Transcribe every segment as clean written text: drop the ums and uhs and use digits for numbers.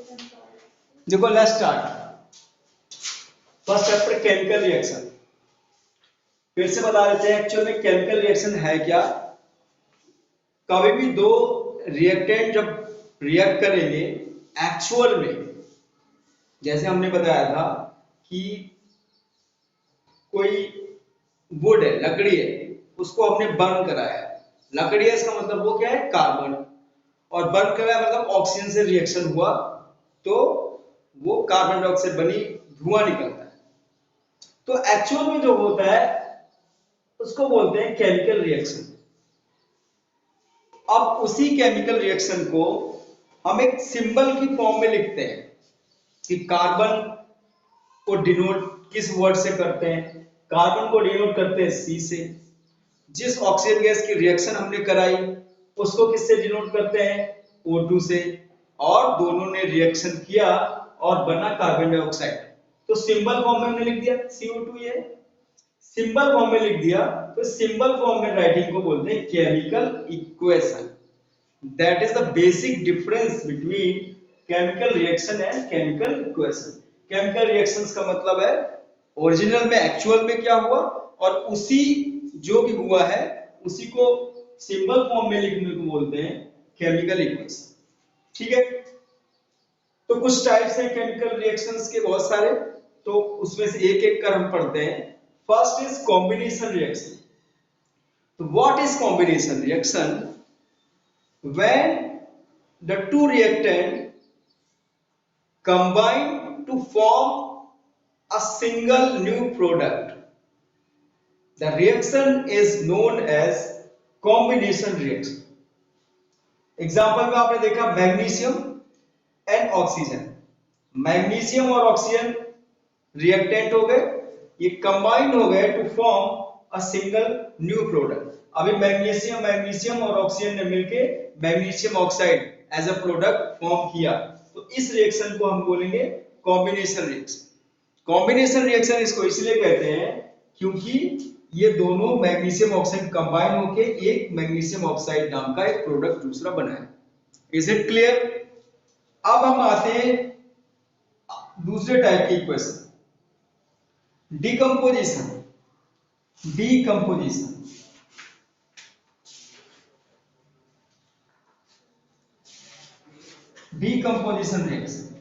देखो let's start first chapter chemical reaction. फिर से बता देते हैं एक्चुअल में केमिकल रिएक्शन है क्या। कभी भी दो रिएक्टेंट जब रिएक्ट करेंगे एक्चुअल में, जैसे हमने बताया था कि कोई वुड है, लकड़ी है, उसको हमने बर्न कराया। लकड़ी है इसका मतलब वो क्या है, कार्बन, और बर्न कराया मतलब ऑक्सीजन से रिएक्शन हुआ तो वो कार्बन डाइऑक्साइड बनी, धुआं निकलता है। तो एक्चुअल में जो होता है उसको बोलते हैं केमिकल रिएक्शन। अब उसी केमिकल रिएक्शन को हम एक सिंबल की फॉर्म में लिखते हैं कि कार्बन को डिनोट किस वर्ड से करते हैं, कार्बन को डिनोट करते हैं सी से। जिस ऑक्सीजन गैस की रिएक्शन हमने कराई उसको किससे डिनोट करते हैं, O2 से, और दोनों ने रिएक्शन किया और बना कार्बन डाइऑक्साइड। तो सिंबल फॉर्म में हमने लिख दिया CO2, ये सिंबल फॉर्म में लिख दिया। तो सिंबल फॉर्म में राइटिंग को बोलते हैं chemical equation. That is the basic difference between chemical reaction and chemical equation. Chemical reactions का मतलब है ओरिजिनल में एक्चुअल में क्या हुआ, और उसी जो भी हुआ है उसी को सिंबल फॉर्म में लिखने को बोलते हैं केमिकल इक्वेशन। ठीक है, तो कुछ टाइप्स हैं केमिकल रिएक्शंस के, बहुत सारे, तो उसमें से एक एक कर हम पढ़ते हैं। First is combination reaction. तो what is combination reaction? When the two reactants combine to form a single new product, the reaction is known as combination reaction. Example में आपने देखा मैग्नीशियम एंड ऑक्सीजन। मैग्नीशियम और oxygen reactant हो गए, ये combine हो गए to form a single new product. अभी मैग्नीशियम और ऑक्सीजन ने मिलके magnesium oxide as a product form किया, तो इस रिएक्शन को हम बोलेंगे कॉम्बिनेशन रिएक्शन। कॉम्बिनेशन रिएक्शन इसको इसलिए कहते हैं क्योंकि ये दोनों मैग्नीशियम ऑक्साइड कंबाइन होके एक मैग्नीशियम ऑक्साइड नाम का एक प्रोडक्ट दूसरा बना है। Is it clear? अब हम आते हैं दूसरे टाइप की equation, decomposition. Decomposition decomposition reaction.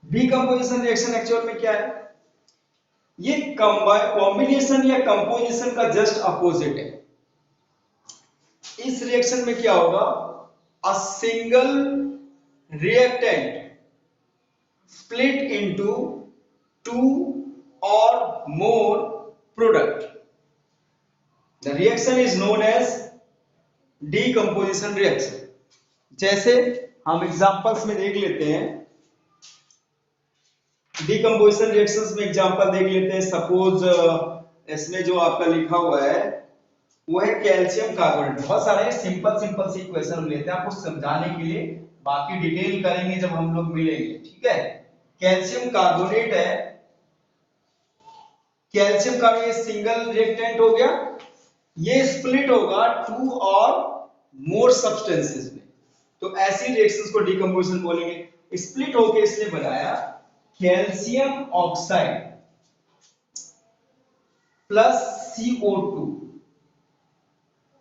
Decomposition reaction actual में क्या है? ये कॉम्बिनेशन या कंपोजिशन का जस्ट अपोजिट है। इस रिएक्शन में क्या होगा, a single reactant split into two or more product. The reaction is known as decomposition reaction. जैसे हम एग्जांपल्स में देख लेते हैं, decomposition reactions में एग्जांपल देख लेते हैं। सपोज इसमें जो आपका लिखा हुआ है वो है कैल्शियम कार्बोनेट। बहुत सारे सिंपल सिंपल सी इक्वेशन लेते हैं आपको समझाने के लिए, बाकी डिटेल करेंगे जब हम लोग मिलेंगे। ठीक है, कैल्शियम कार्बोनेट है, कैल्शियम का ये सिंगल रिएक्टेंट हो गया, ये स्प्लिट होगा टू और मोर सब्सटेंसेस में, तो ऐसी रिएक्शंस को डिकम्पोजिशन बोलेंगे। स्प्लिट होके इसने बनाया calcium oxide plus CO2,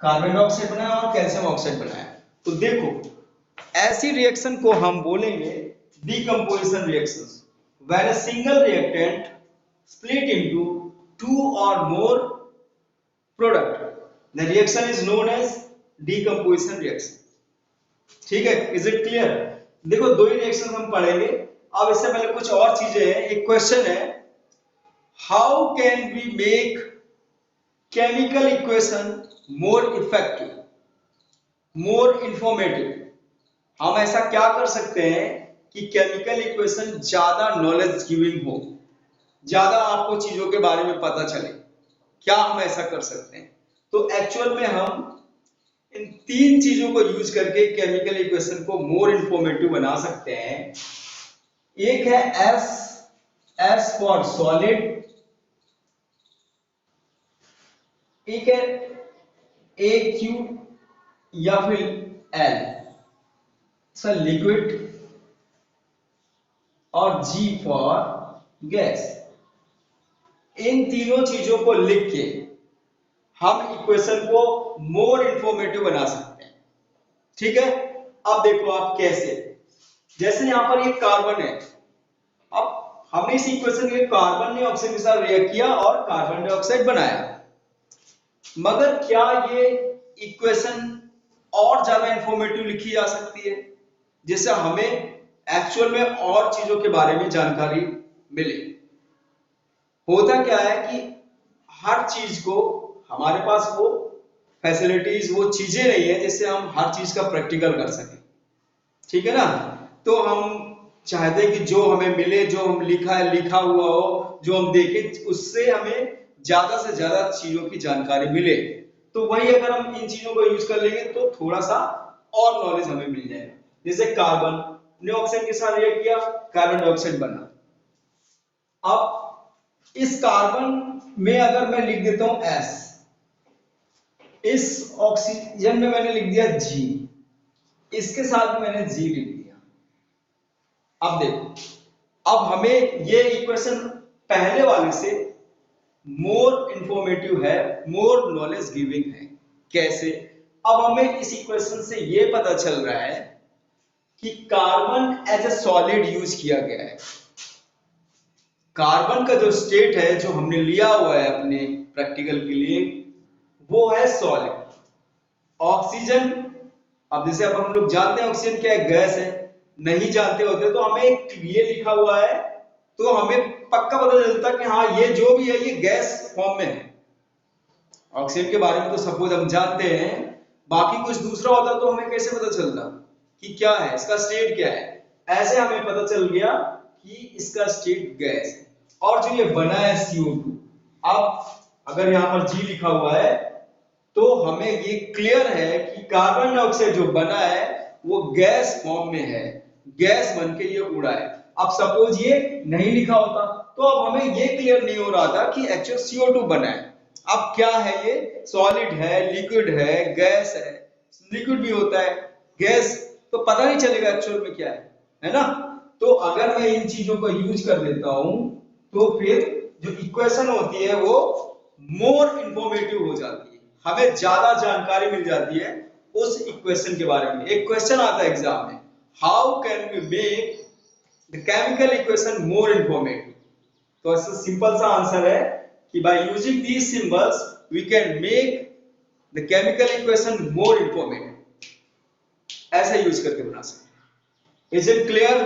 carbon dioxide बनाया और कैल्शियम ऑक्साइड बनाया। तो देखो ऐसी रिएक्शन को हम बोलेंगे decomposition reactions. When a single reactant split into two or more product, the reaction is known as decomposition reaction. ठीक है, इज इट क्लियर? देखो दो ही रिएक्शन हम पढ़ेंगे। अब इससे पहले कुछ और चीजें हैं। एक क्वेश्चन है, how can we make chemical equation more effective, more informative. हम ऐसा क्या कर सकते हैं कि केमिकल इक्वेशन ज्यादा नॉलेज गिविंग हो, ज्यादा आपको चीजों के बारे में पता चले। क्या हम ऐसा कर सकते हैं? तो एक्चुअल में हम इन तीन चीजों को यूज करके केमिकल इक्वेशन को मोर इंफॉर्मेटिव बना सकते हैं। एक है एस फॉर सॉलिड, एक है AQ या फिर L। सर लिक्विड और G फॉर गैस। इन तीनों चीजों को लिख के हम इक्वेशन को मोर इंफॉर्मेटिव बना सकते हैं। ठीक है, अब देखो आप कैसे, जैसे यहां पर ये कार्बन है, अब हमने इस इक्वेशन के कार्बन ने ऑक्सीजन के साथ रिएक्ट किया और कार्बन डाइऑक्साइड बनाया, मगर क्या ये इक्वेशन और ज्यादा इंफॉर्मेटिव लिखी जा सकती है जिससे हमें एक्चुअल में और चीजों के बारे में जानकारी मिले? होता क्या है कि हर चीज को हमारे पास वो फैसिलिटीज, वो चीजें नहीं है जिससे हम हर चीज का प्रैक्टिकल कर सकें। ठीक है ना, तो हम चाहते हैं कि जो हमें मिले, जो हम लिखा हुआ हो, जो हम देखें, उससे हमें ज्यादा से ज्यादा चीजों की जानकारी मिले। तो वही अगर हम इन चीजों को यूज कर लेंगे तो थोड़ा सा और नॉलेज हमें मिल जाएगा। जैसे कार्बन ने ऑक्सीजन के साथ रिएक्ट किया, कार्बन डाइऑक्साइड बना। अब इस कार्बन में अगर मैं लिख देता हूं S, इस ऑक्सीजन में मैंने लिख दिया G, इसके साथ मैंने G लिख दिया। अब देखो, अब हमें ये इक्वेशन पहले वाले से मोर इंफॉर्मेटिव है, मोर नॉलेज गिविंग है। कैसे? अब हमें इस इक्वेशन से ये पता चल रहा है कि carbon as a solid use किया गया है। कार्बन का जो स्टेट है, जो हमने लिया हुआ है अपने प्रैक्टिकल के लिए, वो है सॉलिड। ऑक्सीजन, अब जैसे अब हम लोग जानते हैं ऑक्सीजन क्या है, गैस है। नहीं जानते होते तो हमें ये लिखा हुआ है तो हमें पक्का पता चलता कि हाँ ये जो भी है ये गैस फॉर्म में है। ऑक्सीजन के बारे में तो सपोज हम जानते हैं, बाकी कुछ दूसरा होता तो हमें कैसे पता चलता कि क्या है, इसका स्टेट क्या है? ऐसे हमें पता चल गया कि इसका स्टेट गैस है। और जो ये बना है CO2, अब अगर यहाँ पर G लिखा हुआ है तो हमें ये क्लियर है कि कार्बन डाइऑक्साइड जो बना है वो गैस फॉर्म में है, गैस बन के ये उड़ा है। अब सपोज ये नहीं लिखा होता तो अब हमें ये क्लियर नहीं हो रहा था कि एक्चुअल CO2 बना है। अब क्या है, ये सॉलिड है, लिक्विड है, गैस है। लिक्विड भी होता है, गैस तो पता नहीं चलेगा एक्चुअल में क्या है ना? तो अगर मैं इन चीजों को यूज कर लेता हूं तो फिर जो इक्वेशन होती है वो मोर इंफॉर्मेटिव हो जाती है, हमें ज्यादा जानकारी मिल जाती है उस इक्वेशन के बारे में। एक क्वेश्चन आता है एग्जाम में, how can we make the chemical equation more informative? तो ऐसा सिंपल सा आंसर है कि by using these symbols we can make the chemical equation more informative. ऐसा यूज करके बना सकते हैं। Is it clear?